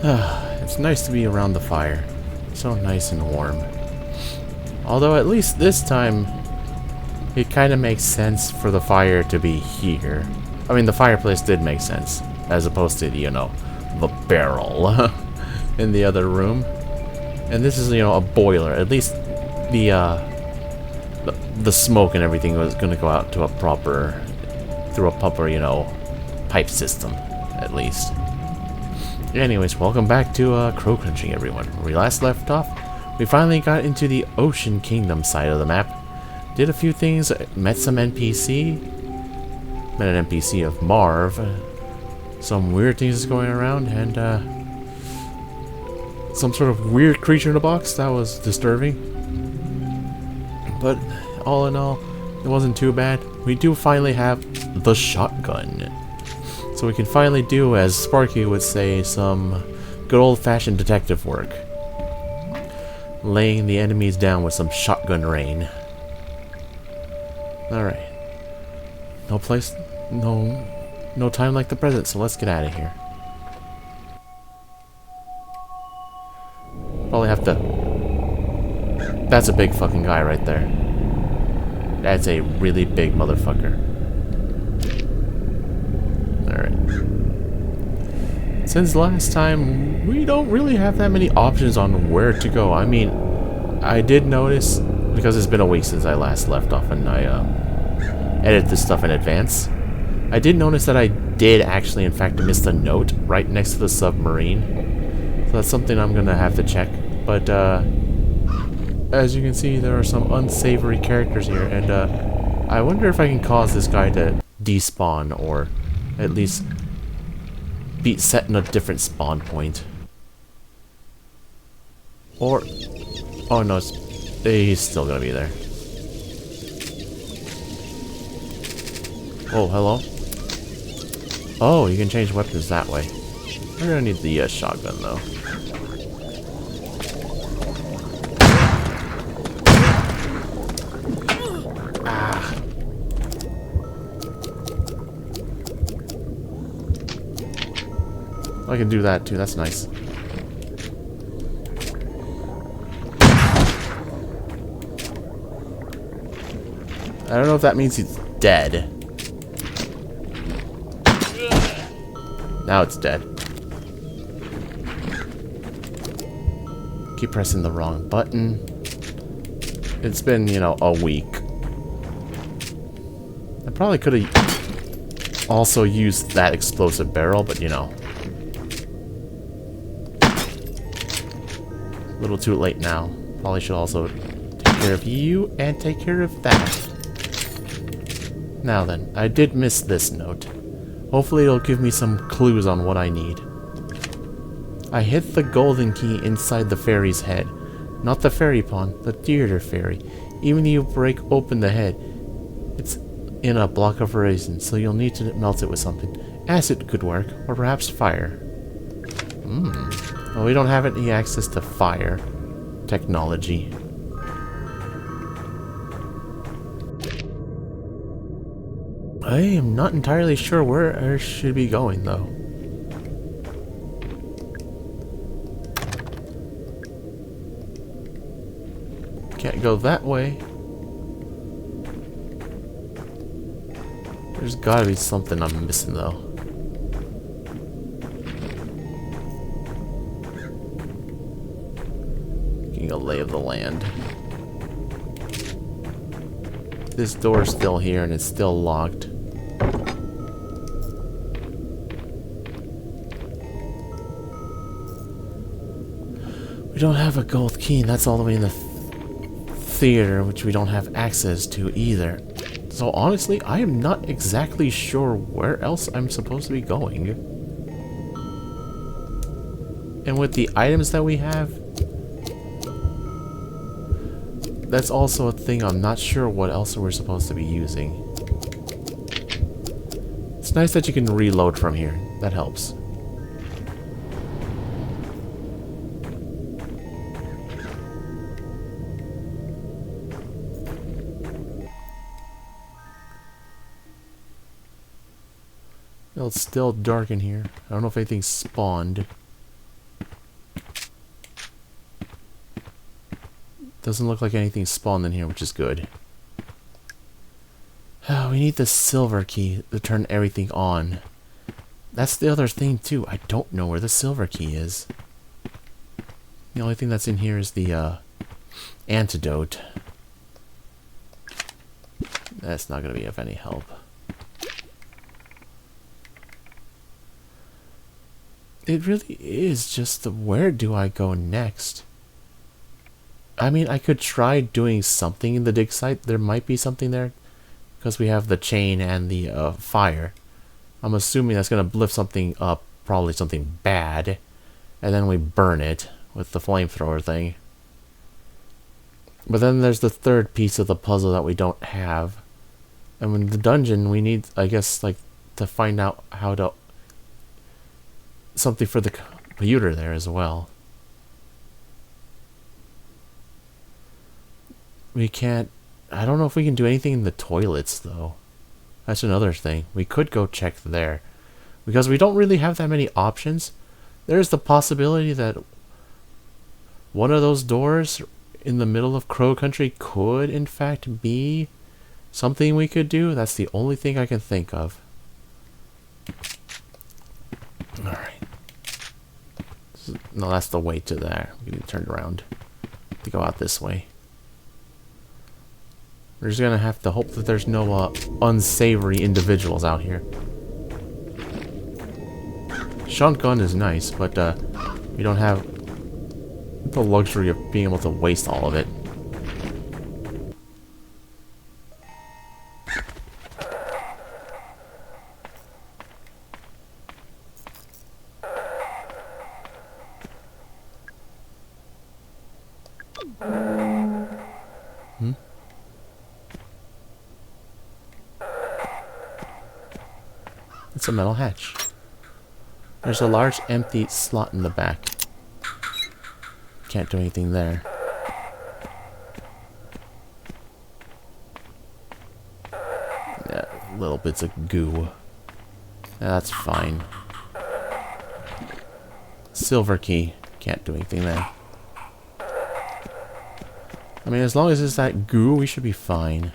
It's nice to be around the fire. So nice and warm. Although at least this time, it kind of makes sense for the fire to be here. I mean, the fireplace did make sense, as opposed to, you know, the barrel in the other room. And this is, you know, a boiler. At least the smoke and everything was going to go out to a proper, through a proper, you know, pipe system, at least. Anyways, welcome back to Crow Crunching, everyone. Where we last left off, we finally got into the Ocean Kingdom side of the map. Did a few things, met some NPC. Met an NPC of Marv. Some weird things going around, and some sort of weird creature in a box. That was disturbing. But all in all, it wasn't too bad. We do finally have the shotgun. So we can finally do, as Sparky would say, some good old-fashioned detective work. Laying the enemies down with some shotgun rain. Alright. No time like the present, so let's get out of here. Probably have to... That's a big fucking guy right there. That's a really big motherfucker. Alright. Since last time, we don't really have that many options on where to go. I mean, I did notice, because it's been a week since I last left off and I edited this stuff in advance. I did notice that I did actually, in fact, miss the note right next to the submarine. So that's something I'm going to have to check. But, as you can see, there are some unsavory characters here, and I wonder if I can cause this guy to despawn, or at least be set in a different spawn point. Or, oh no, he's still gonna be there. Oh, hello? Oh, you can change weapons that way. We're gonna need the shotgun though. I can do that too, that's nice. I don't know if that means he's dead. Now it's dead. Keep pressing the wrong button. It's been, you know, a week. I probably could have also used that explosive barrel, but you know. A little too late now. Probably should also take care of you and take care of that. Now then, I did miss this note. Hopefully it'll give me some clues on what I need. I hid the golden key inside the fairy's head. Not the fairy pond, the theater fairy. Even if you break open the head, it's in a block of resin, so you'll need to melt it with something. Acid could work, or perhaps fire. Well, we don't have any access to fire technology. I am not entirely sure where I should be going, though. Can't go that way. There's gotta be something I'm missing, though. Getting a lay of the land. This door's still here and it's still locked. We don't have a gold key, and that's all the way in the theater, which we don't have access to either. So honestly, I am not exactly sure where else I'm supposed to be going. And with the items that we have, that's also a thing. I'm not sure what else we're supposed to be using. It's nice that you can reload from here. That helps. Well, it's still dark in here. I don't know if anything spawned. Doesn't look like anything spawned in here, which is good. We need the silver key to turn everything on. That's the other thing too. I don't know where the silver key is. The only thing that's in here is the antidote. That's not going to be of any help. It really is just where do I go next? I mean, I could try doing something in the dig site. There might be something there. Because we have the chain and the fire. I'm assuming that's going to lift something up. Probably something bad. And then we burn it with the flamethrower thing. But then there's the third piece of the puzzle that we don't have. And in the dungeon, we need, I guess, like, to find out how to... something for the computer there as well. We can't... I don't know if we can do anything in the toilets, though. That's another thing. We could go check there. Because we don't really have that many options. There's the possibility that one of those doors in the middle of Crow Country could, in fact, be something we could do. That's the only thing I can think of. Alright. No, that's the way to there. We need to turn around to go out this way. We're just gonna have to hope that there's no unsavory individuals out here. Shotgun is nice, but we don't have the luxury of being able to waste all of it. It's a metal hatch. There's a large empty slot in the back. Can't do anything there. Yeah, little bits of goo. Yeah, that's fine. Silver key. Can't do anything there. I mean, as long as it's that goo, we should be fine.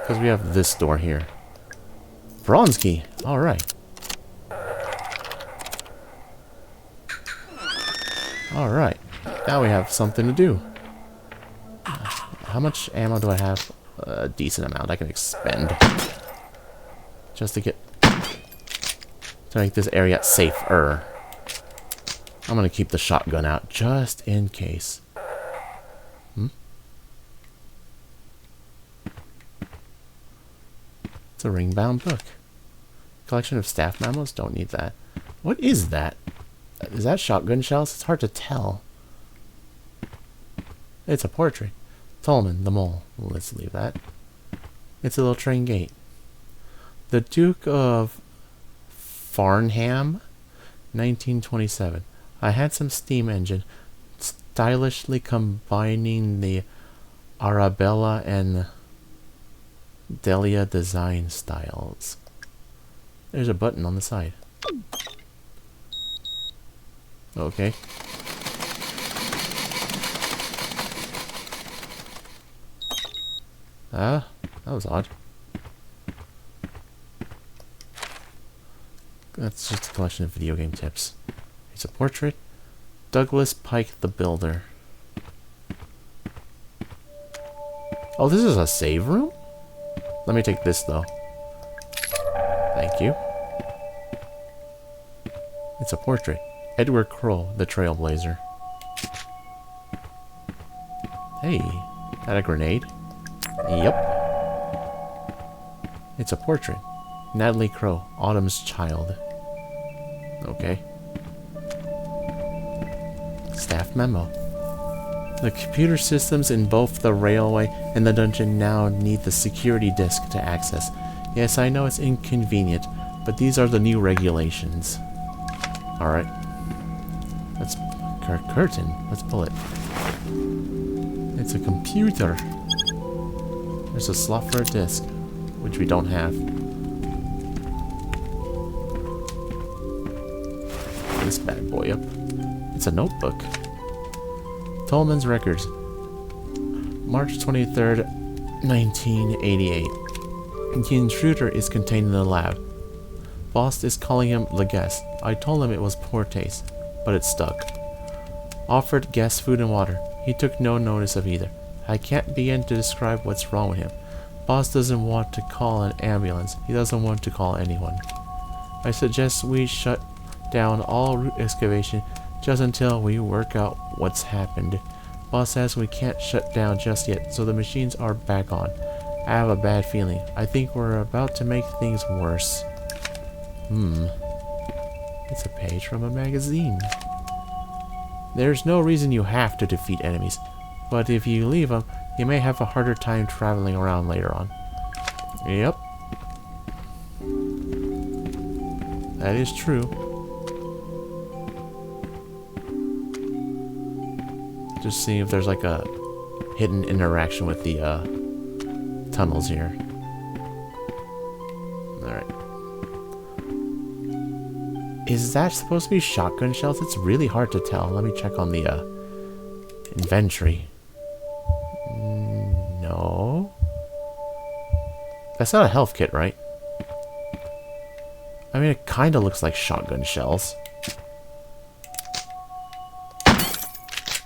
Because we have this door here. Bronze key. Alright. Alright. Now we have something to do. How much ammo do I have? A decent amount I can expend. Just to get... to make this area safer. I'm gonna keep the shotgun out just in case. It's a ring-bound book. Collection of staff memos? Don't need that. What is that? Is that shotgun shells? It's hard to tell. It's a portrait. Tolman, the mole. Let's leave that. It's a little train gate. The Duke of Farnham, 1927. A handsome steam engine, stylishly combining the Arabella and Delia design styles. There's a button on the side. Okay. That was odd. That's just a collection of video game tips. It's a portrait. Douglas Pike the Builder. Oh, this is a save room? Let me take this, though. Thank you. It's a portrait. Edward Crow, the Trailblazer. Hey, that a grenade? Yep. It's a portrait. Natalie Crow, Autumn's child. Okay. Staff memo. The computer systems in both the railway and the dungeon now need the security disk to access. Yes, I know it's inconvenient, but these are the new regulations. Alright. Let's... curtain. Let's pull it. It's a computer. There's a slot for a disk, which we don't have. this bad boy up. It's a notebook. Tolman's records. March 23rd, 1988. The intruder is contained in the lab. Boss is calling him the guest. I told him it was poor taste, but it stuck. Offered guest food and water. He took no notice of either. I can't begin to describe what's wrong with him. Boss doesn't want to call an ambulance. He doesn't want to call anyone. I suggest we shut down all root excavation just until we work out what's happened. Boss says we can't shut down just yet, so the machines are back on. I have a bad feeling. I think we're about to make things worse. It's a page from a magazine. There's no reason you have to defeat enemies, but if you leave them, you may have a harder time traveling around later on. Yep. That is true. Just see if there's like a hidden interaction with the tunnels here. Alright. Is that supposed to be shotgun shells? It's really hard to tell. Let me check on the inventory. No. That's not a health kit, right? I mean, it kind of looks like shotgun shells.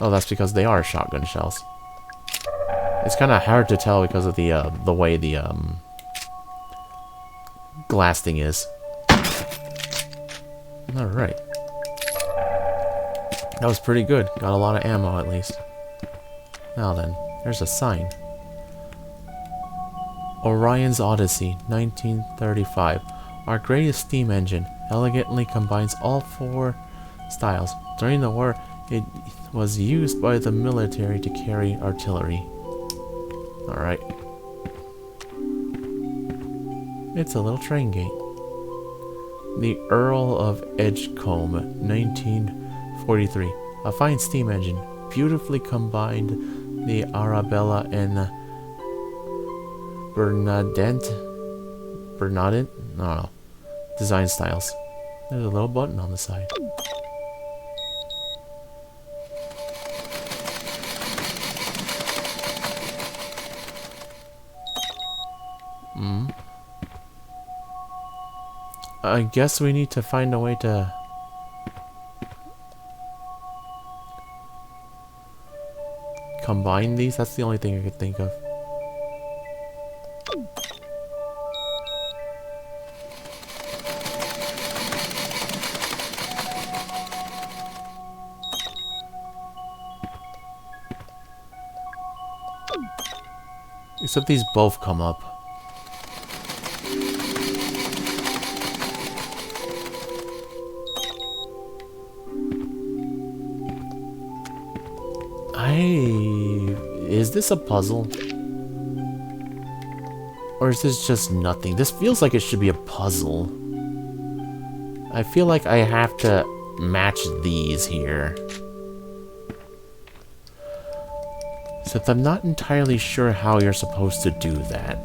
Oh, that's because they are shotgun shells. It's kind of hard to tell because of the way the glass thing is. All right. That was pretty good. Got a lot of ammo at least. Now then, there's a sign. Orion's Odyssey, 1935. Our greatest steam engine elegantly combines all four styles. During the war, it was used by the military to carry artillery. Alright. It's a little train gate. The Earl of Edgecombe, 1943. A fine steam engine. Beautifully combined the Arabella and Bernadette? I don't know. Design styles. There's a little button on the side. I guess we need to find a way to combine these. That's the only thing I could think of. Except these both come up. Is this a puzzle? Or is this just nothing? This feels like it should be a puzzle. I feel like I have to match these here. Except I'm not entirely sure how you're supposed to do that.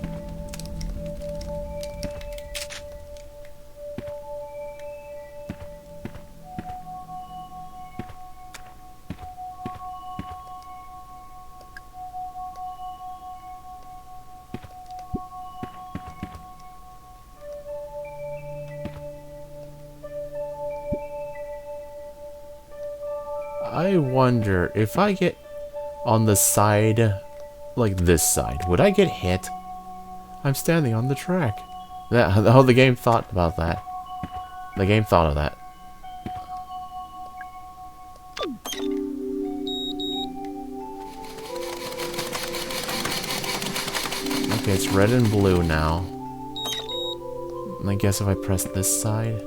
I wonder if I get on the side, like this side, would I get hit? I'm standing on the track. Oh, the game thought about that. The game thought of that. Okay, it's red and blue now. And I guess if I press this side.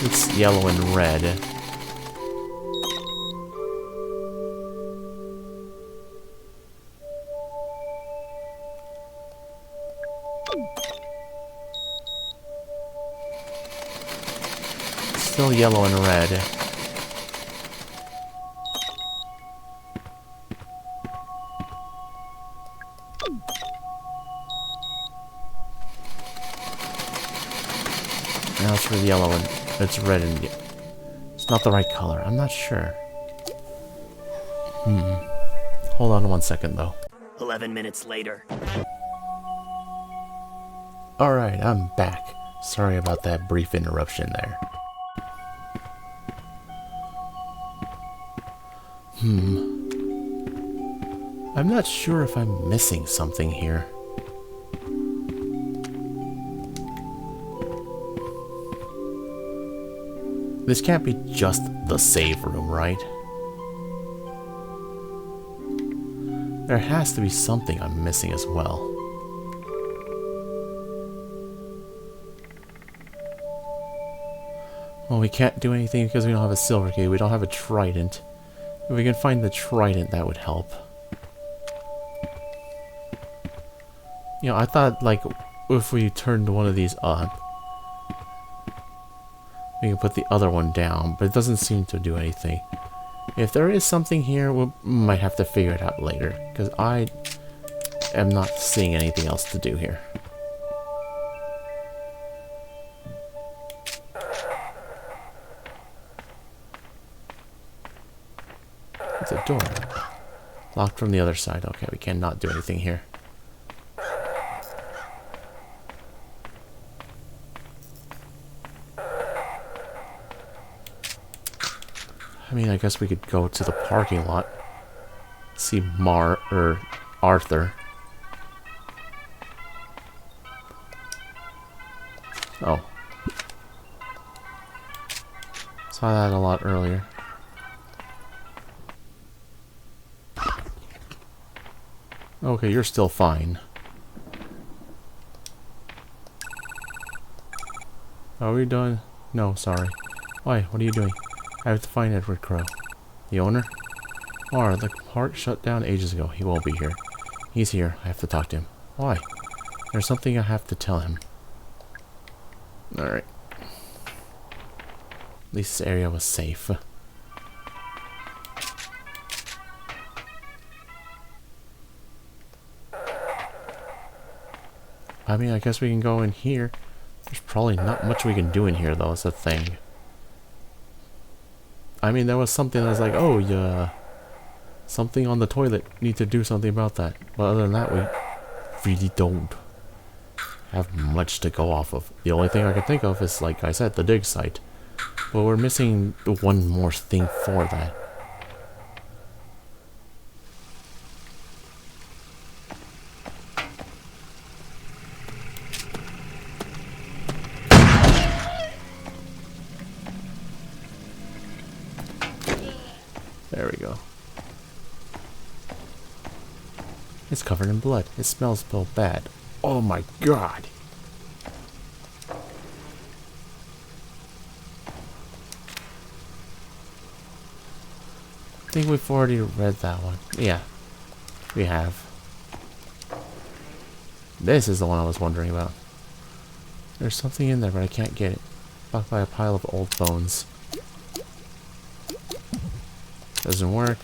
It's yellow and red. Still yellow and red. now it's red, yellow, and it's red and it's not the right color. I'm not sure. Hold on 1 second, though. 11 minutes later. Alright, I'm back. Sorry about that brief interruption there. I'm not sure if I'm missing something here. This can't be just the save room, right? There has to be something I'm missing as well. Well, we can't do anything because we don't have a silver key. We don't have a trident. If we can find the trident, that would help. You know, I thought, like, if we turned one of these on, we can put the other one down, but it doesn't seem to do anything. If there is something here, we might have to figure it out later, because I am not seeing anything else to do here. It's a door. Locked from the other side. Okay, we cannot do anything here. I mean, I guess we could go to the parking lot. See Arthur. Oh. Saw that a lot earlier. Okay, you're still fine. Are we done? No, sorry. Why? What are you doing? I have to find Edward Crow. The owner? The park shut down ages ago. He won't be here. He's here. I have to talk to him. Why? There's something I have to tell him. Alright. At least this area was safe. I mean, I guess we can go in here. There's probably not much we can do in here, though. It's a thing. I mean, there was something that was like, oh, yeah, something on the toilet. Need to do something about that. But other than that, we really don't have much to go off of. The only thing I can think of is, like I said, the dig site. But we're missing one more thing for that. There we go. It's covered in blood. It smells so bad. Oh my god. I think we've already read that one. Yeah, we have. This is the one I was wondering about. There's something in there, but I can't get it. Blocked by a pile of old bones. Doesn't work.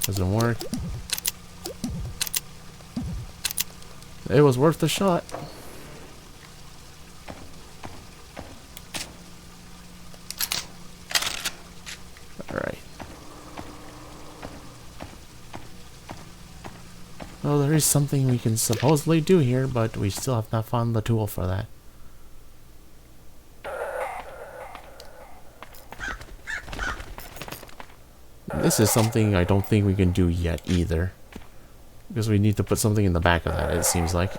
Doesn't work. It was worth the shot. Alright. Well, there is something we can supposedly do here, but we still have not found the tool for that. This is something I don't think we can do yet either. Because we need to put something in the back of that, it seems like.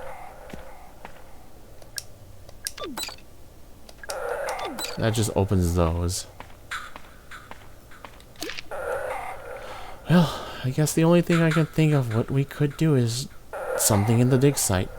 That just opens those. Well, I guess the only thing I can think of what we could do is something in the dig site.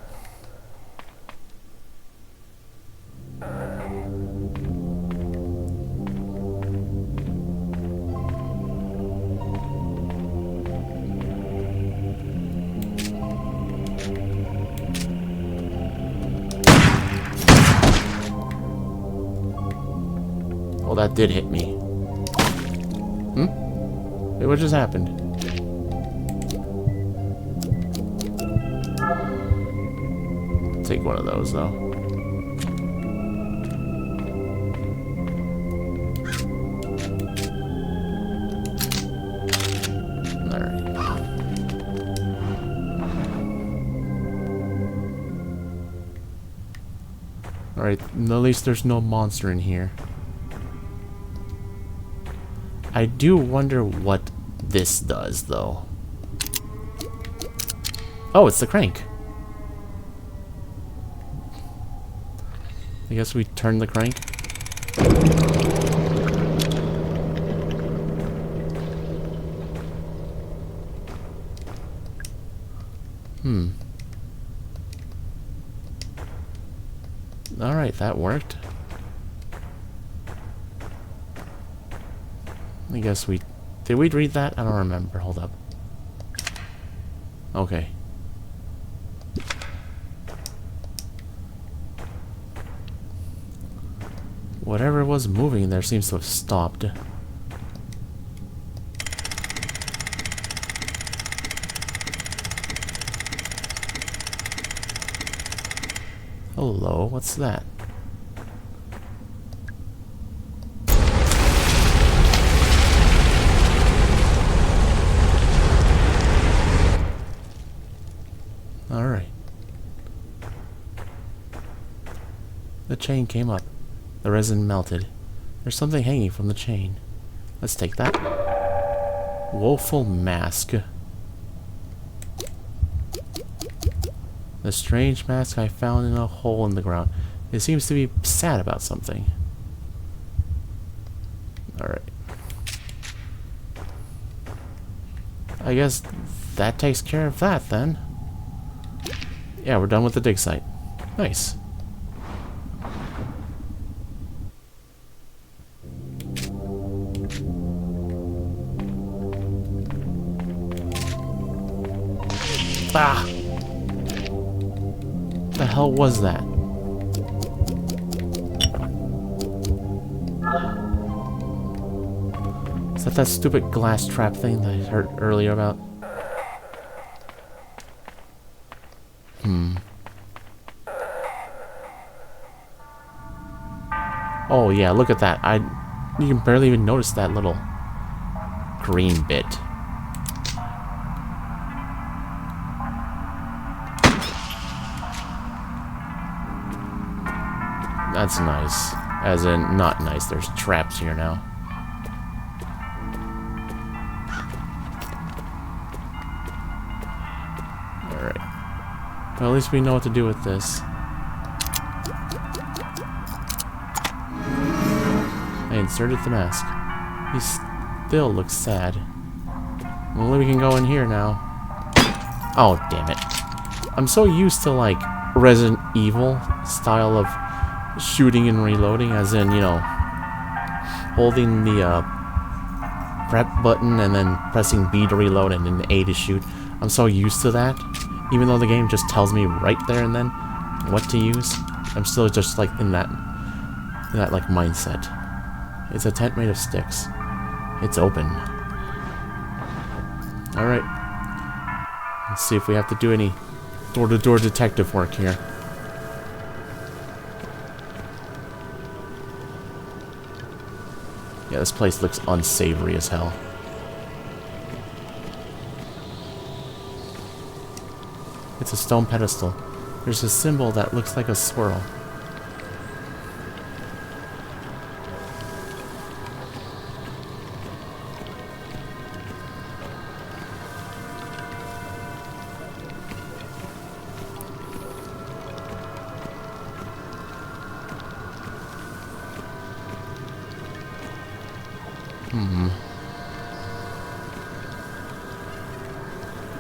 Well, that did hit me. Wait, what just happened? Take one of those, though. Alright, at least there's no monster in here. I do wonder what this does, though. Oh, it's the crank. I guess we turn the crank. Alright, that worked. I guess we... Did we read that? I don't remember. Hold up. Okay. Whatever was moving there seems to have stopped. Hello, what's that? Alright. The chain came up. The resin melted. There's something hanging from the chain. Let's take that. Woeful mask. The strange mask I found in a hole in the ground. It seems to be sad about something. Alright. I guess that takes care of that then. Yeah, we're done with the dig site. Nice. Ah! What the hell was that? Is that stupid glass trap thing that I heard earlier about? Oh yeah, look at that. You can barely even notice that little green bit. That's nice. As in, not nice. There's traps here now. Alright. Well, at least we know what to do with this. I inserted the mask. He still looks sad. Well, we can go in here now. Oh, damn it. I'm so used to, like, Resident Evil style of shooting and reloading, as in, you know, holding the prep button and then pressing B to reload and then A to shoot. I'm so used to that, even though the game just tells me right there and then what to use. I'm still just like in that like mindset. It's a tent made of sticks. It's open. Alright. Let's see if we have to do any door-to-door detective work here. Yeah, this place looks unsavory as hell. It's a stone pedestal. There's a symbol that looks like a swirl.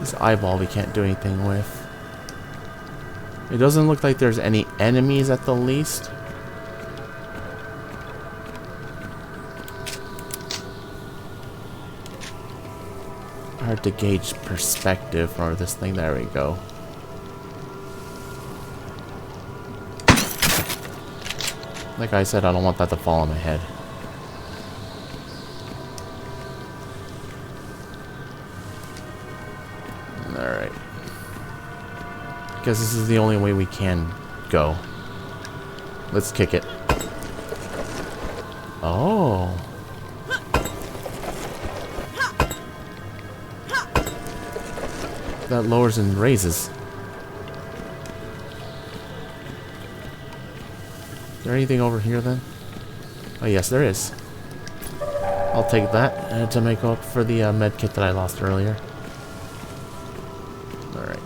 This eyeball we can't do anything with. It doesn't look like there's any enemies at the least. Hard to gauge perspective for this thing. There we go. Like I said, I don't want that to fall on my head. Alright. Guess this is the only way we can go. Let's kick it. Oh. That lowers and raises. Is there anything over here then? Oh yes, there is. I'll take that to make up for the med kit that I lost earlier. Alright.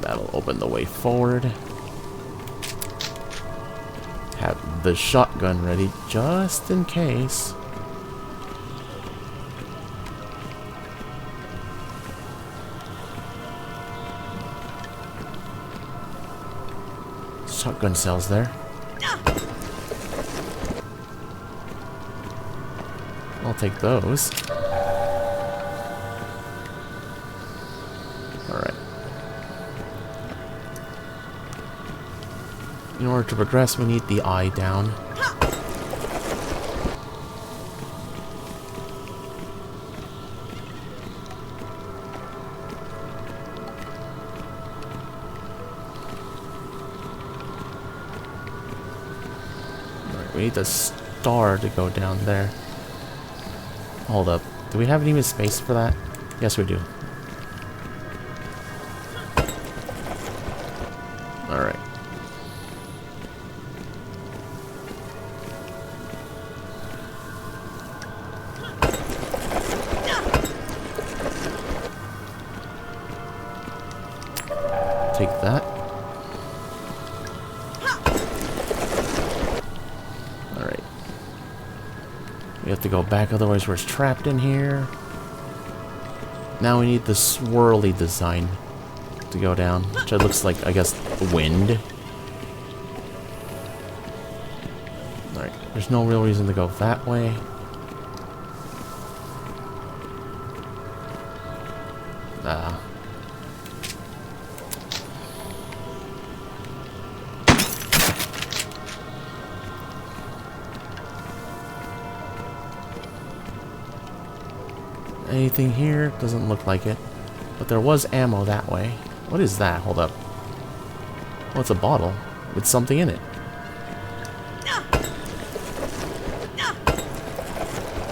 That'll open the way forward. Have the shotgun ready just in case. Shotgun cells there. I'll take those. Alright. In order to progress, we need the eye down. We need the star to go down there. Hold up. Do we have even space for that? Yes, we do. Alright. Take that. We have to go back, otherwise we're trapped in here. Now we need the swirly design to go down, which looks like, I guess, wind. Alright, there's no real reason to go that way. Anything here? Doesn't look like it. But there was ammo that way. What is that? Hold up. Oh, it's a bottle with something in it.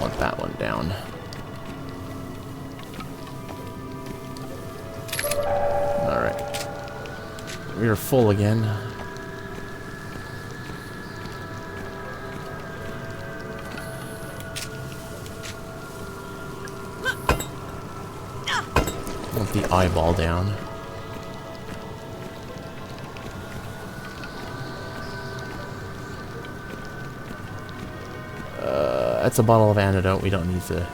Want that one down. Alright. We are full again. Want the eyeball down. That's a bottle of antidote. We don't need to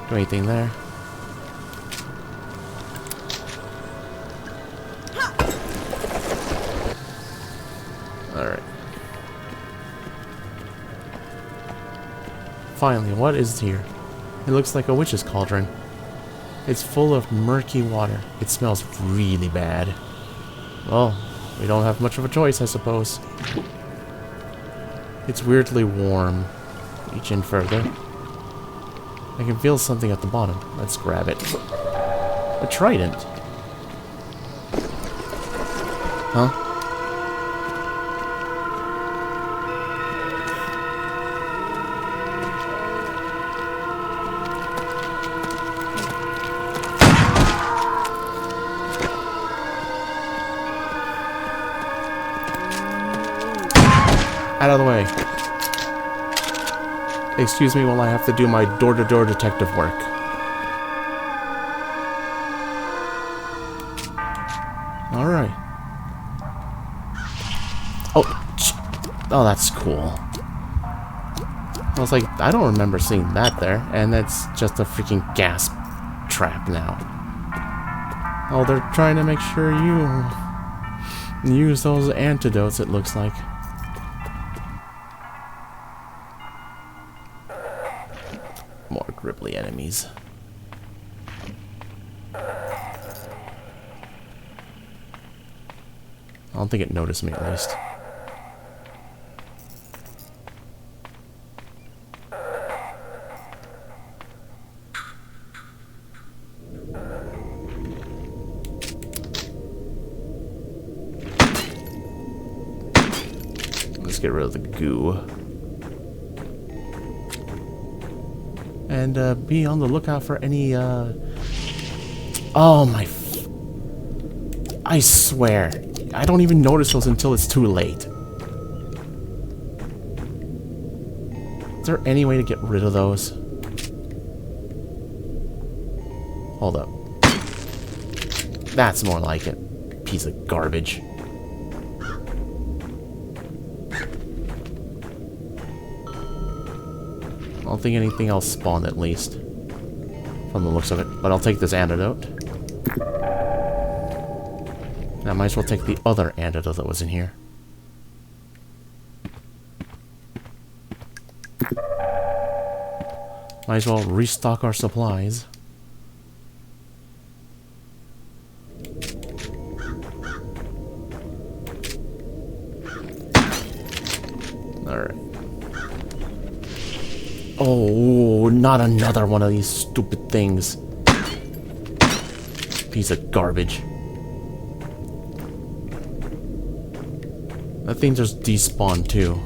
do anything there. Alright. Finally, what is here? It looks like a witch's cauldron. It's full of murky water. It smells really bad. Well, we don't have much of a choice, I suppose. It's weirdly warm. Reach in further. I can feel something at the bottom. Let's grab it. A trident. Huh? Out of the way. Excuse me while I have to do my door-to-door detective work. Alright. Oh, that's cool. I was like, I don't remember seeing that there, and that's just a freaking gas trap now. Oh, they're trying to make sure you use those antidotes, it looks like. More gribbly enemies. I don't think it noticed me, at least. Let's get rid of the goo. And be on the lookout for any Oh my... I swear. I don't even notice those until it's too late. Is there any way to get rid of those? Hold up. That's more like it. Piece of garbage. I don't think anything else spawned, at least. From the looks of it. But I'll take this antidote. And I might as well take the other antidote that was in here. Might as well restock our supplies. Alright. Oh, not another one of these stupid things. Piece of garbage. That thing just despawned too.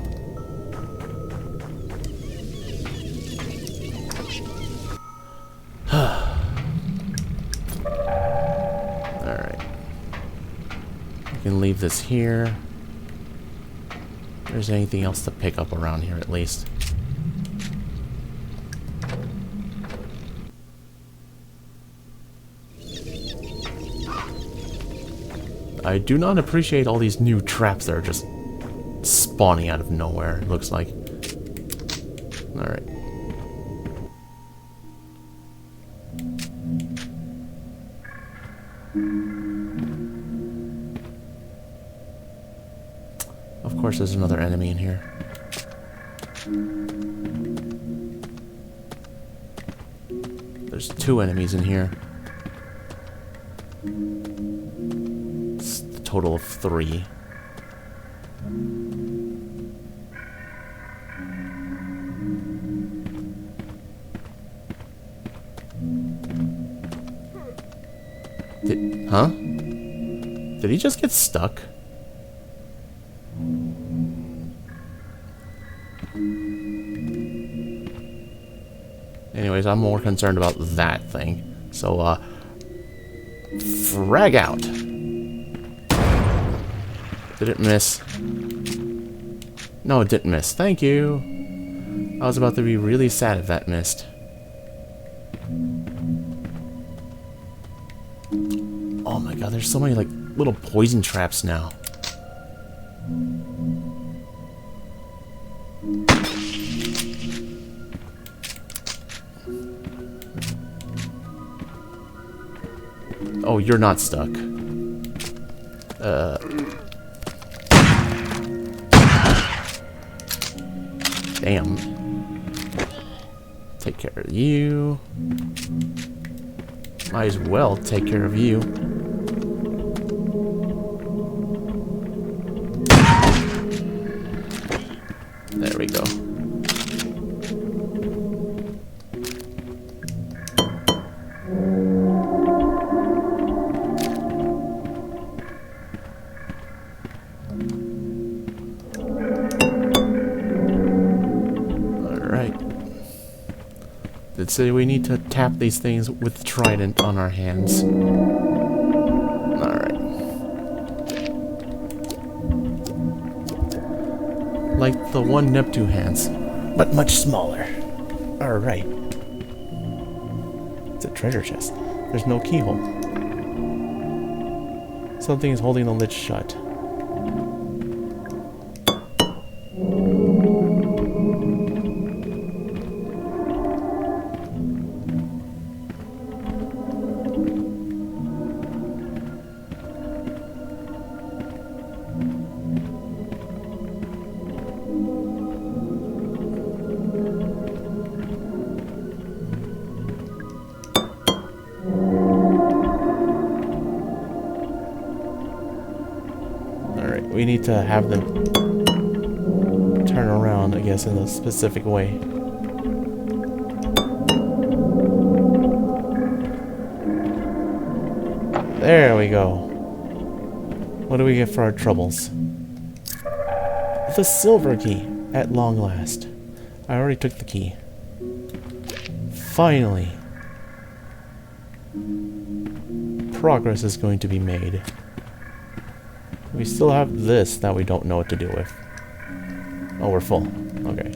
Alright. We can leave this here. If there's anything else to pick up around here, at least. I do not appreciate all these new traps that are just spawning out of nowhere, it looks like. Alright. Of course there's another enemy in here. There's 2 enemies in here. It's a total of 3. Huh? Did he just get stuck? Anyways, I'm more concerned about that thing. So, frag out. Did it miss? No, it didn't miss. Thank you. I was about to be really sad if that missed. Oh my god, there's so many, like, little poison traps now. Oh, you're not stuck. Damn. Take care of you. Might as well take care of you. There we go. Did say we need to tap these things with trident on our hands. Alright. Like the one Neptune hands, but much smaller. Alright. It's a treasure chest. There's no keyhole. Something is holding the lid shut. We need to have them turn around, I guess, in a specific way. There we go. What do we get for our troubles? The silver key, at long last. I already took the key. Finally. progress is going to be made. We still have this that we don't know what to do with. Oh, we're full. Okay.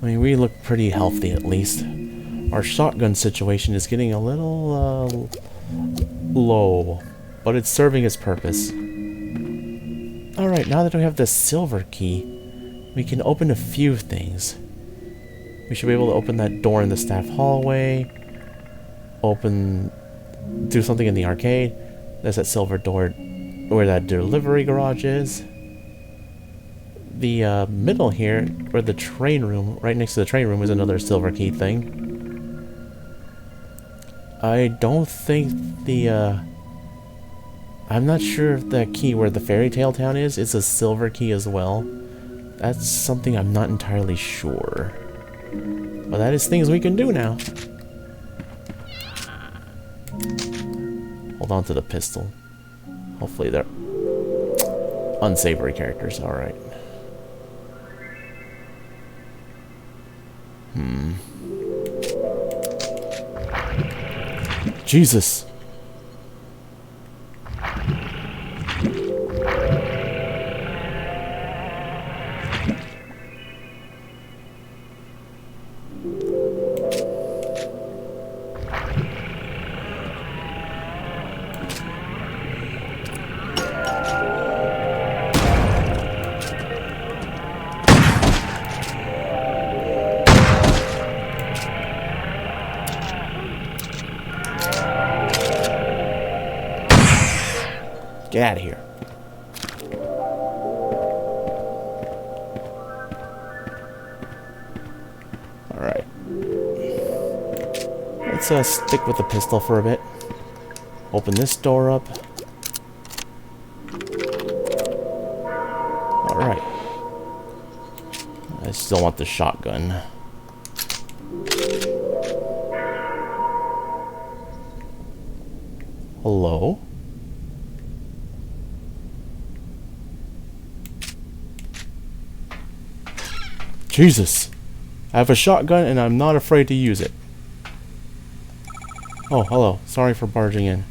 I mean, we look pretty healthy at least. Our shotgun situation is getting a little low, but it's serving its purpose. Alright, now that we have the silver key, we can open a few things. We should be able to open that door in the staff hallway, do something in the arcade. There's that silver door where that delivery garage is. The middle here, where the train room, right next to the train room, is another silver key thing. I don't think I'm not sure if the key where the fairy tale town is a silver key as well. That's something I'm not entirely sure. But that is things we can do now. Hold on to the pistol. Hopefully they're unsavory characters, alright. Jesus! Get out of here. Alright. Let's stick with the pistol for a bit. Open this door up. Alright. I still want the shotgun. Hello? Jesus! I have a shotgun and I'm not afraid to use it. Oh, hello. Sorry for barging in.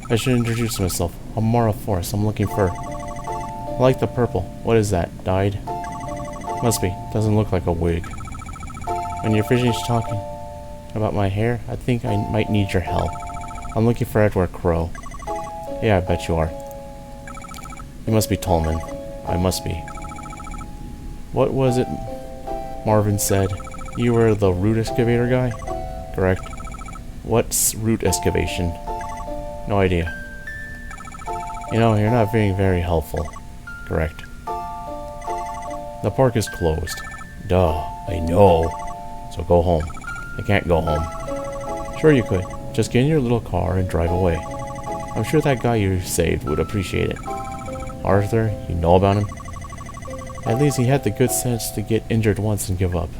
I should introduce myself. I'm Mara Forrest. I'm looking for... I like the purple. What is that? Dyed? Must be. Doesn't look like a wig. When you're finished talking about my hair, I think I might need your help. I'm looking for Edward Crow. Yeah, I bet you are. You must be Tolman. I must be. What was it Marvin said? You were the root excavator guy? Correct. What's root excavation? No idea. You know, you're not being very helpful. Correct. The park is closed. Duh, I know. So go home. I can't go home. Sure you could. Just get in your little car and drive away. I'm sure that guy you saved would appreciate it. Arthur, you know about him? At least he had the good sense to get injured once and give up.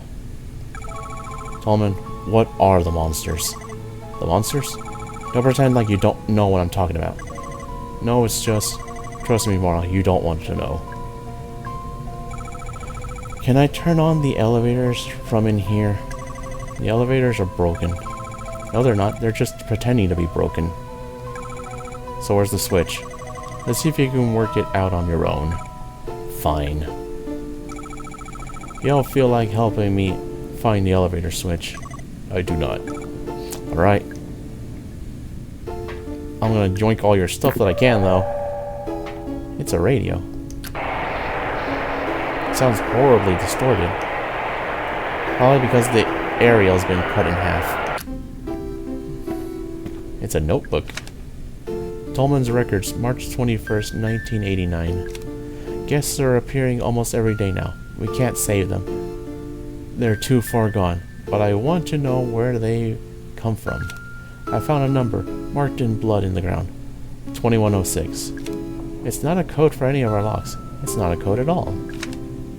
Tolman, what are the monsters? The monsters? Don't pretend like you don't know what I'm talking about. No, it's just... Trust me, Mara, you don't want to know. Can I turn on the elevators from in here? The elevators are broken. No, they're not. They're just pretending to be broken. So where's the switch? Let's see if you can work it out on your own. Fine. You don't feel like helping me find the elevator switch. I do not. Alright. I'm gonna joink all your stuff that I can, though. It's a radio. It sounds horribly distorted. Probably because the aerial's been cut in half. It's a notebook. Tolman's Records, March 21st, 1989. Guests are appearing almost every day now. We can't save them. They're too far gone. But I want to know where they come from. I found a number, marked in blood in the ground. 2106. It's not a code for any of our locks. It's not a code at all.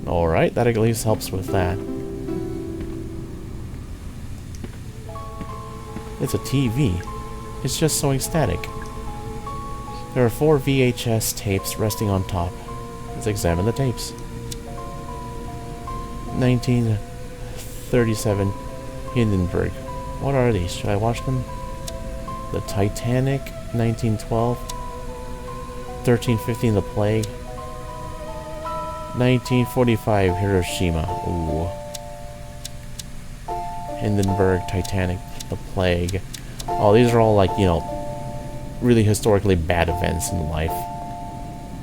Alright, that at least helps with that. It's a TV. It's just showing static. There are 4 VHS tapes resting on top. Let's examine the tapes. 19 1937 Hindenburg. What are these? Should I watch them? The Titanic, 1912. 1315, the Plague. 1945, Hiroshima. Ooh. Hindenburg, Titanic, the Plague. Oh, these are all like, you know, really historically bad events in life.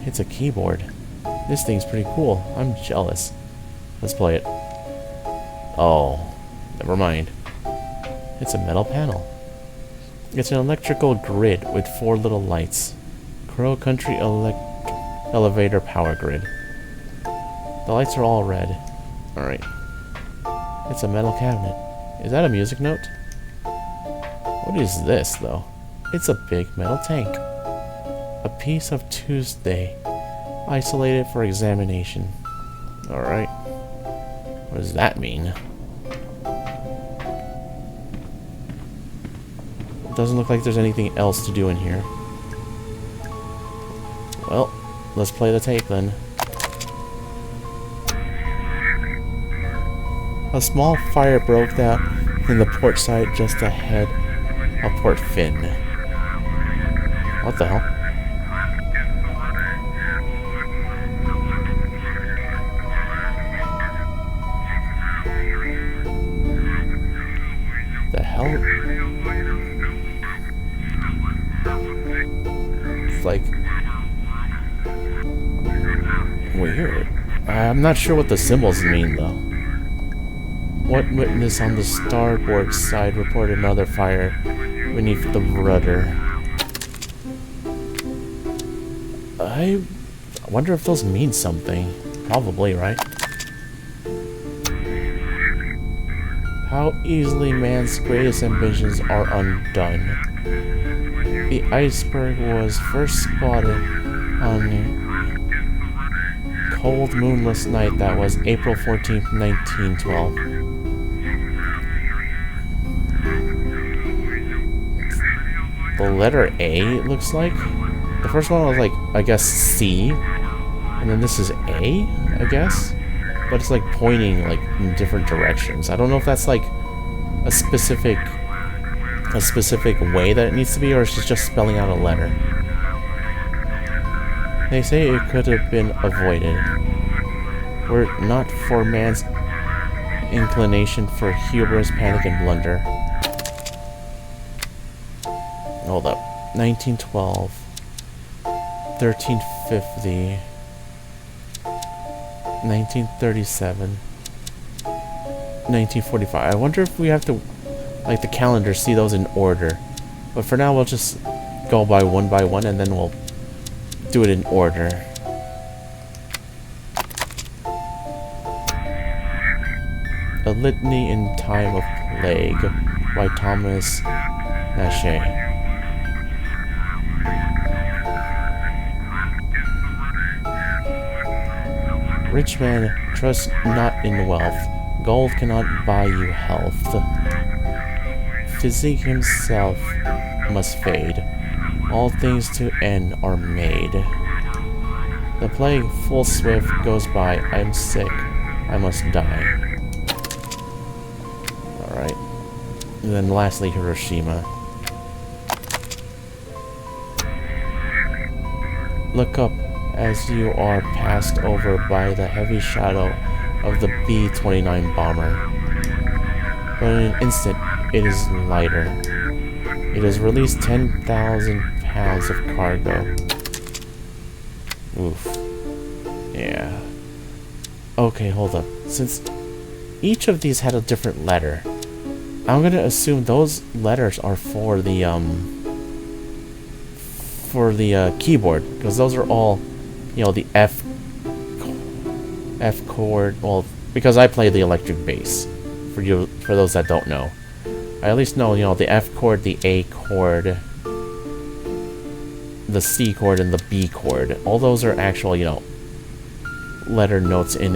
It's a keyboard. This thing's pretty cool. I'm jealous. Let's play it. Oh, never mind. It's a metal panel. It's an electrical grid with 4 little lights. Crow Country Elevator Power Grid. The lights are all red. Alright. It's a metal cabinet. Is that a music note? What is this, though? It's a big metal tank. A piece of Tuesday. Isolated for examination. Alright. What does that mean? Doesn't look like there's anything else to do in here. Well, let's play the tape then. A small fire broke out in the port side just ahead of Port Finn. What the hell? The hell? It's like weird. I'm not sure what the symbols mean though. One witness on the starboard side reported another fire beneath the rudder. I wonder if those mean something. Probably, right? How easily man's greatest ambitions are undone. The iceberg was first spotted on a cold, moonless night that was April 14th, 1912. The letter A, it looks like. The first one was like, I guess, C. And then this is A, I guess. But it's like pointing like in different directions. I don't know if that's like a specific way that it needs to be, or it's just spelling out a letter. They say it could have been avoided. Were it not for man's inclination for hubris, panic, and blunder. Hold up. 1912. 1350. 1937. 1945. I wonder if we have to, like the calendar, see those in order. But for now, we'll just go by one, and then we'll do it in order. A Litany in Time of Plague by Thomas Nashe. Rich man, trust not in wealth. Gold cannot buy you health. Physique himself must fade. All things to end are made. The plague full swift goes by. I'm sick. I must die. Alright. And then lastly, Hiroshima. Look up as you are passed over by the heavy shadow of the B-29 bomber. But in an instant, it is lighter. It has released 10,000 pounds of cargo. Oof. Yeah. Okay, hold up. Since each of these had a different letter, I'm gonna assume those letters are for the keyboard, because those are all, you know, the F chord. Well, because I play the electric bass. For those that don't know, I at least know, you know, the F chord, the A chord, the C chord, and the B chord. All those are actual, you know, letter notes in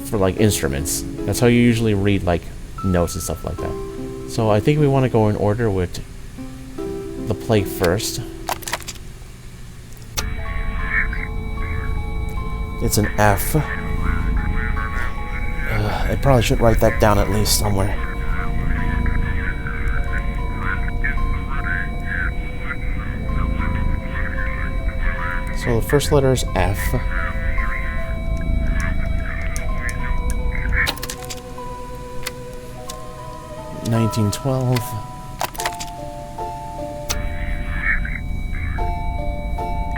for like instruments. That's how you usually read like notes and stuff like that. So I think we want to go in order with the plague first. It's an F. I probably should write that down at least somewhere. So the first letter is F. $19.12.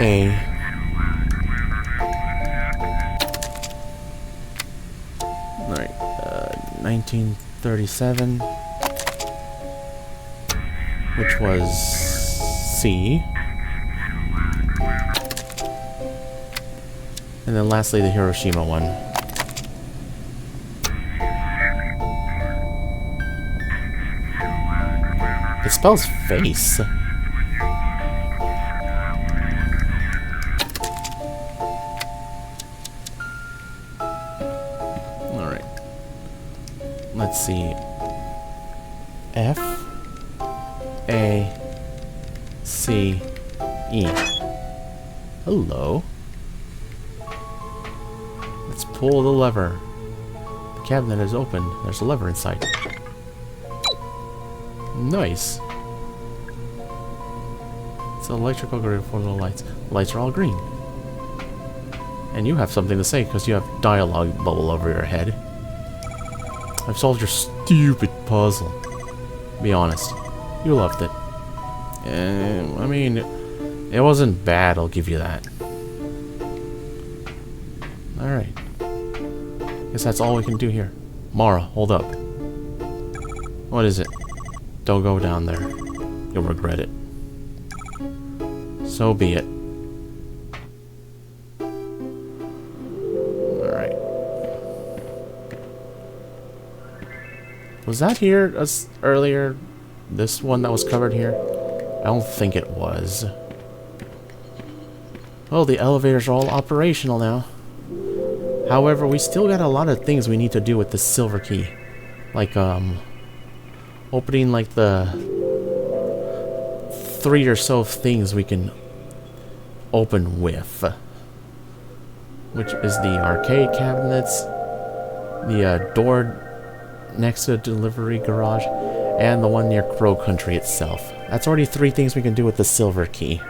A. Alright, 1937, which was C. And then lastly, the Hiroshima one. It spells face. Alright. Let's see. F A C E. Hello. Let's pull the lever. The cabinet is open. There's a lever inside. Nice. It's an electrical grid for the lights. The lights are all green. And you have something to say because you have dialogue bubble over your head. I've solved your stupid puzzle. Be honest. You loved it. I mean, it wasn't bad, I'll give you that. Alright. Guess that's all we can do here. Mara, hold up. What is it? Don't go down there. You'll regret it. So be it. Alright. Was that here earlier? This one that was covered here? I don't think it was. Oh, the elevators are all operational now. However, we still got a lot of things we need to do with the silver key. Like, opening, like, the 3 or so things we can open with. Which is the arcade cabinets, the door next to the delivery garage, and the one near Crow Country itself. That's already 3 things we can do with the silver key.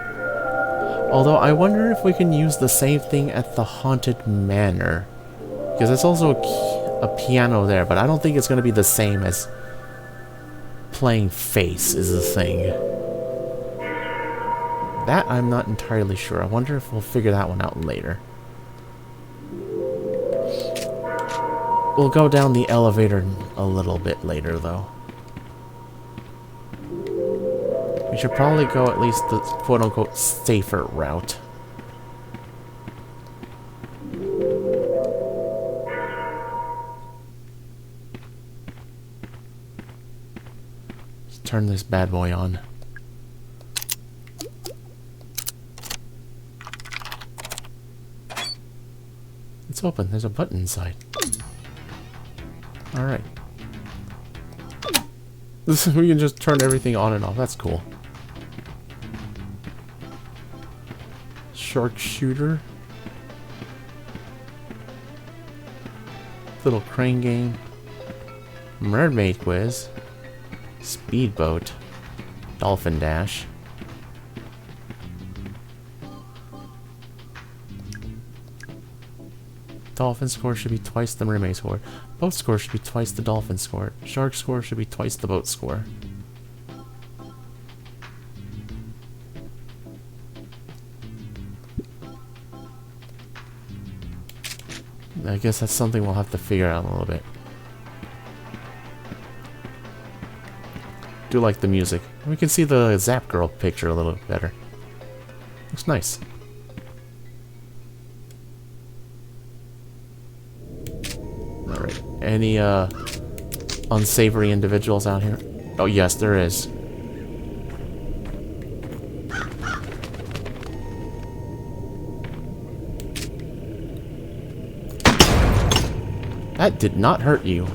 Although, I wonder if we can use the same thing at the Haunted Manor. Because there's also a piano there, but I don't think it's going to be the same as playing Face is the thing. That I'm not entirely sure. I wonder if we'll figure that one out later. We'll go down the elevator a little bit later, though. We should probably go at least the quote-unquote safer route. Let's turn this bad boy on. It's open. There's a button inside. Alright. We can just turn everything on and off. That's cool. Sharpshooter. Little crane game. Mermaid quiz. Speedboat. Dolphin dash. Dolphin score should be twice the mermaid score. Boat score should be twice the dolphin score. Shark score should be twice the boat score. I guess that's something we'll have to figure out a little bit. Do like the music. We can see the Zap Girl picture a little better. Looks nice. Alright. Any unsavory individuals out here? Oh yes, there is. That did not hurt you.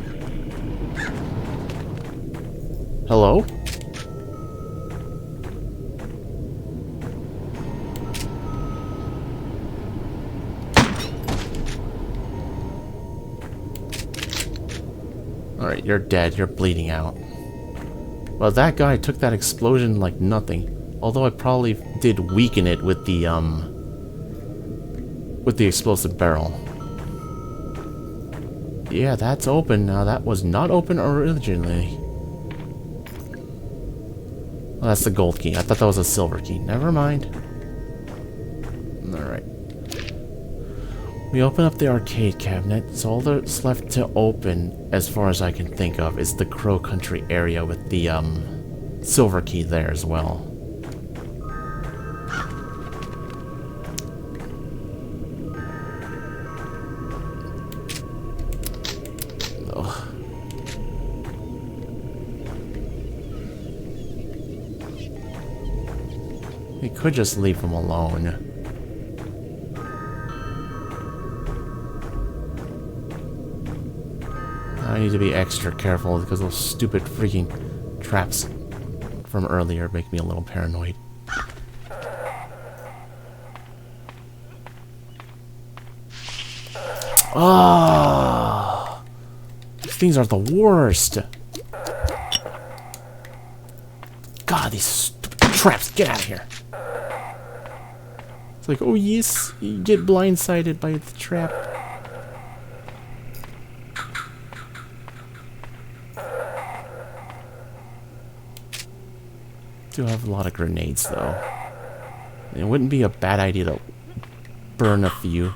Hello? Alright, you're dead. You're bleeding out. Well, that guy took that explosion like nothing. Although I probably did weaken it with the explosive barrel. Yeah, that's open now. That was not open originally. Well, that's the gold key. I thought that was a silver key. Never mind. Alright. We open up the arcade cabinet, so all that's left to open, as far as I can think of, is the Crow Country area with the, silver key there as well. Ugh. We could just leave him alone. I need to be extra careful because those stupid freaking traps from earlier make me a little paranoid. Oh, these things are the worst. God, these stupid traps! Get out of here! It's like, oh yes, you get blindsided by the trap. Do have a lot of grenades though. It wouldn't be a bad idea to burn a few.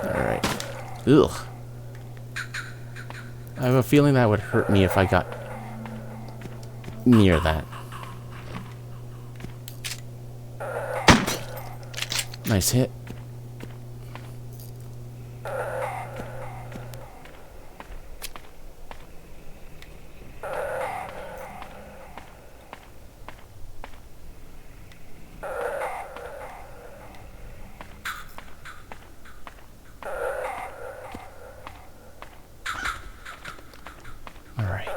Alright. Ugh. I have a feeling that would hurt me if I got near that. Nice hit. Alright.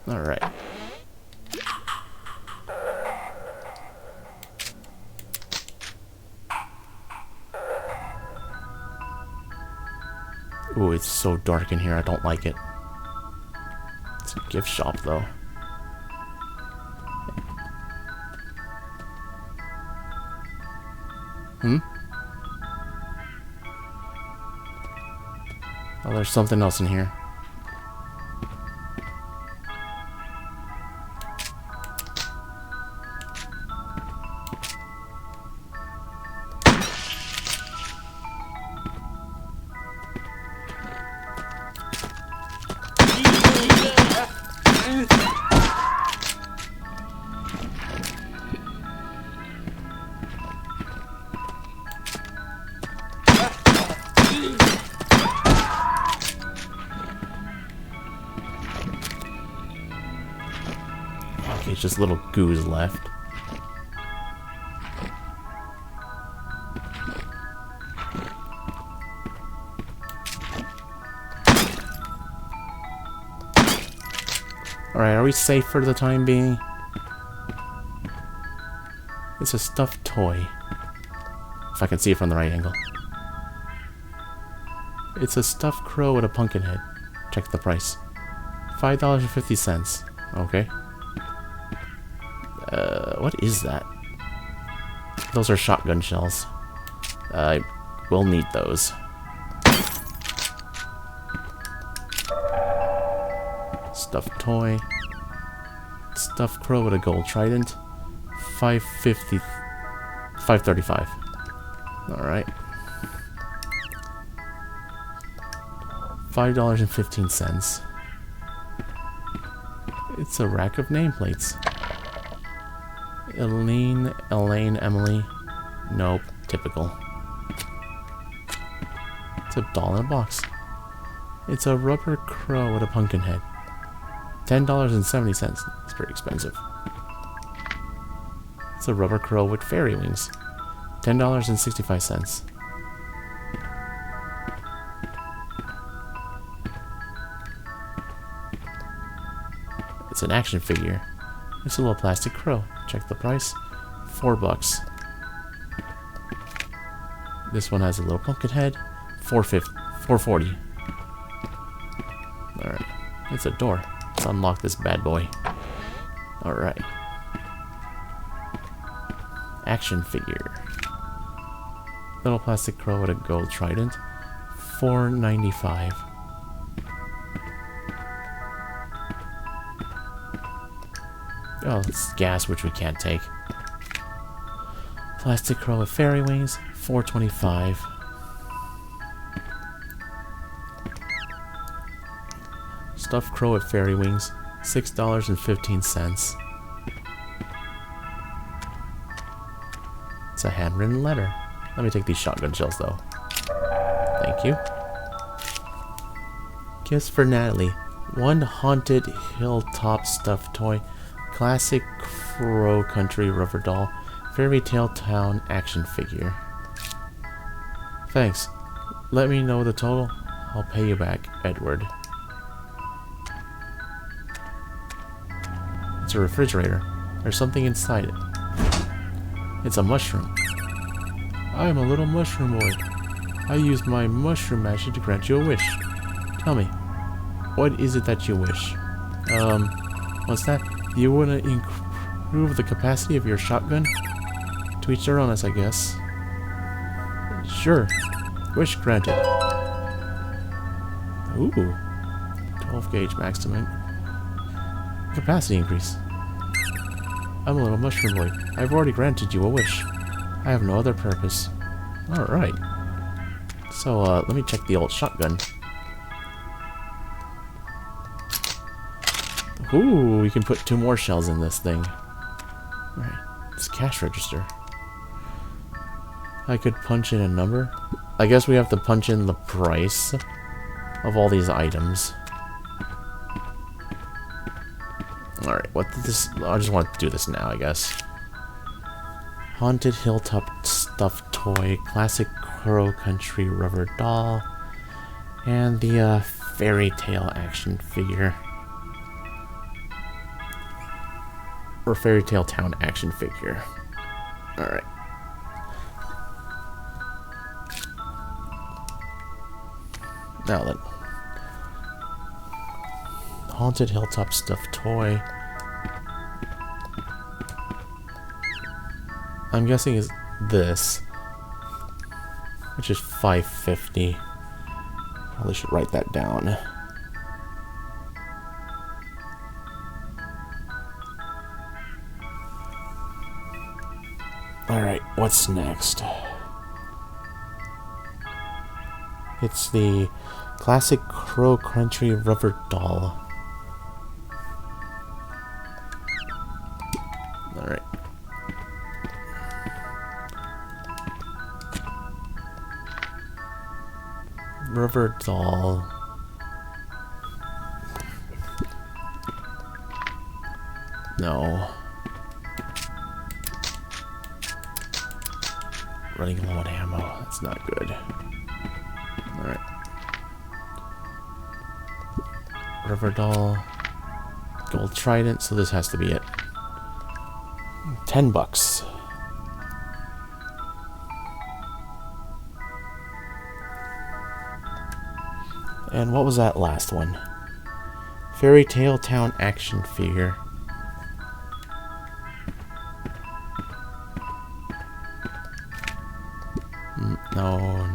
Alright. Ooh, it's so dark in here, I don't like it. It's a gift shop, though. Hmm? Oh, there's something else in here. Okay, it's just little goos left. Alright, are we safe for the time being? It's a stuffed toy. If I can see it from the right angle. It's a stuffed crow with a pumpkin head. Check the price. $5.50. Okay. What is that? Those are shotgun shells. I will need those. Stuffed toy. Stuffed crow with a gold trident. $5.50. $5.35. Alright. $5.15. It's a rack of nameplates. Elaine, Emily. Nope. Typical. It's a doll in a box. It's a rubber crow with a pumpkin head. $10.70. It's pretty expensive. It's a rubber crow with fairy wings. $10.65. It's an action figure. It's a little plastic crow. Check the price. $4. This one has a little pumpkin head. $4.40. Alright. It's a door. Let's unlock this bad boy. Alright. Action figure. Little plastic crow with a gold trident. $4.95. Oh, it's gas, which we can't take. Plastic crow with fairy wings. $4.25. Stuffed crow with fairy wings. $6.15. It's a handwritten letter. Let me take these shotgun shells, though. Thank you. Gifts for Natalie. One haunted hilltop stuffed toy. Classic Crow Country rubber doll. Fairy Tale Town action figure. Thanks. Let me know the total. I'll pay you back, Edward. It's a refrigerator. There's something inside it. It's a mushroom. I'm a little mushroom boy. I used my mushroom magic to grant you a wish. Tell me, what is it that you wish? What's that? You want to improve the capacity of your shotgun? To each their own, I guess. Sure. Wish granted. Ooh. 12 gauge maximum. Capacity increase. I'm a little mushroom boy. I've already granted you a wish. I have no other purpose. Alright. So, let me check the old shotgun. Ooh, we can put 2 more shells in this thing. Alright. It's a cash register. I could punch in a number. I guess we have to punch in the price of all these items. Alright, what did this... I just want to do this now, I guess. Haunted Hilltop Stuffed Toy, Classic Crow Country Rubber Doll, and the Fairy Tale action figure. Or Fairy Tale Town action figure. Alright. Now then. Haunted Hilltop Stuffed Toy. I'm guessing is this, which is $5.50. Probably should write that down. Alright, what's next? It's the Classic Crow Country Rubber Doll. Alright. Rubber doll. No. Running low on ammo. That's not good. Alright. Rubber doll. Gold trident, so this has to be it. $10. And what was that last one? Fairy Tale Town action figure. No.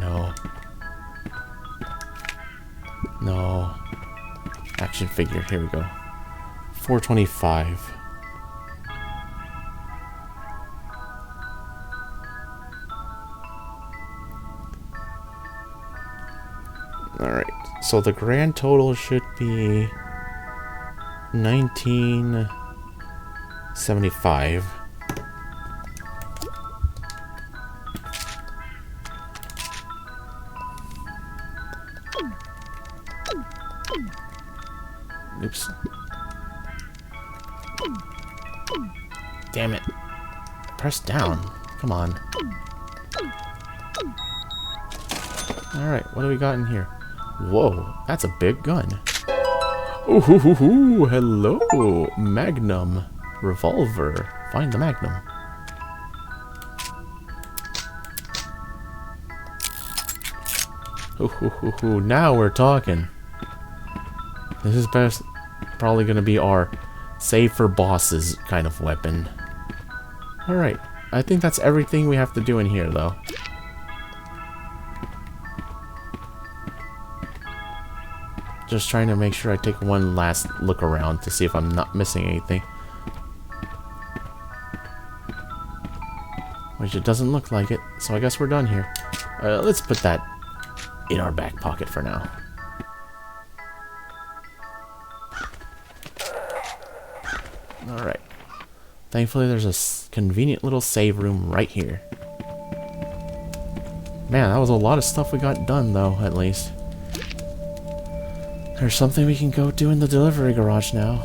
No. Action figure. Here we go. $4.25. Alright. So the grand total should be $19.75. Oops. Damn it. Press down. Come on. Alright, what do we got in here? Whoa, that's a big gun. Ooh, hoo, hoo, hoo. Hello, Magnum revolver. Find the Magnum. Ooh, hoo, hoo, hoo. Now we're talking. This is probably going to be our save for bosses kind of weapon. Alright, I think that's everything we have to do in here, though. Just trying to make sure I take one last look around to see if I'm not missing anything. Which it doesn't look like it, so I guess we're done here. Let's put that in our back pocket for now. Alright. Thankfully there's a convenient little save room right here. Man, that was a lot of stuff we got done though, at least. There's something we can go do in the delivery garage now.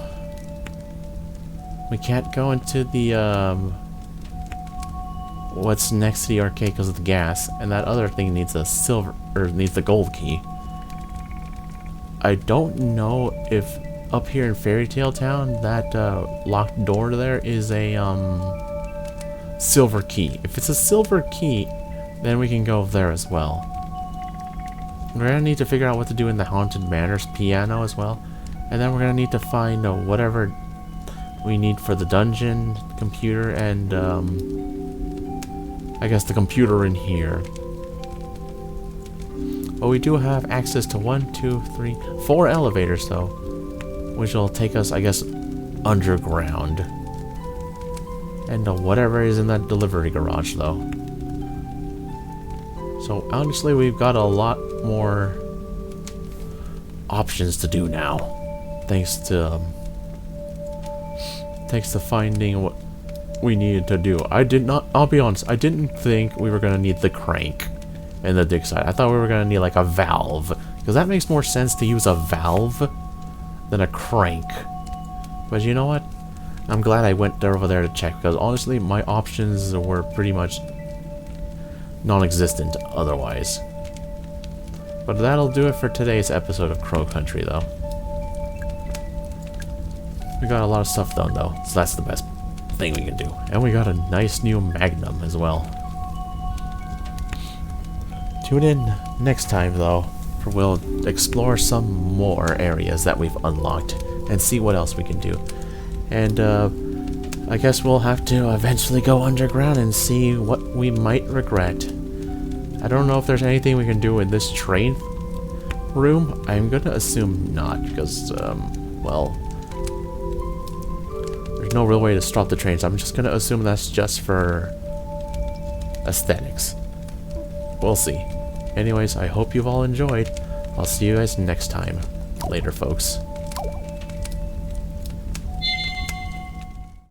We can't go into the, what's next to the arcade because of the gas, and that other thing needs a silver, or needs the gold key. I don't know if up here in Fairy Tale Town, that locked door there is a silver key. If it's a silver key, then we can go there as well. We're gonna need to figure out what to do in the Haunted Manor's piano as well, and then we're gonna need to find whatever we need for the dungeon, computer, and I guess the computer in here. But we do have access to 1, 2, 3, 4 elevators though, which will take us, I guess, underground. And whatever is in that delivery garage though. So honestly, we've got a lot more options to do now, thanks to finding what we needed to do. I'll be honest, I didn't think we were gonna need the crank and the dig side. I thought we were gonna need like a valve, because that makes more sense to use a valve than a crank. But you know what? I'm glad I went over there to check, because honestly, my options were pretty much non-existent otherwise. But that'll do it for today's episode of Crow Country, though. We got a lot of stuff done, though, so that's the best thing we can do. And we got a nice new Magnum as well. Tune in next time, though, for we'll explore some more areas that we've unlocked and see what else we can do. And I guess we'll have to eventually go underground and see what we might regret. I don't know if there's anything we can do in this train room. I'm gonna assume not, because, well, there's no real way to stop the trains. I'm just gonna assume that's just for aesthetics. We'll see. Anyways, I hope you've all enjoyed. I'll see you guys next time. Later, folks.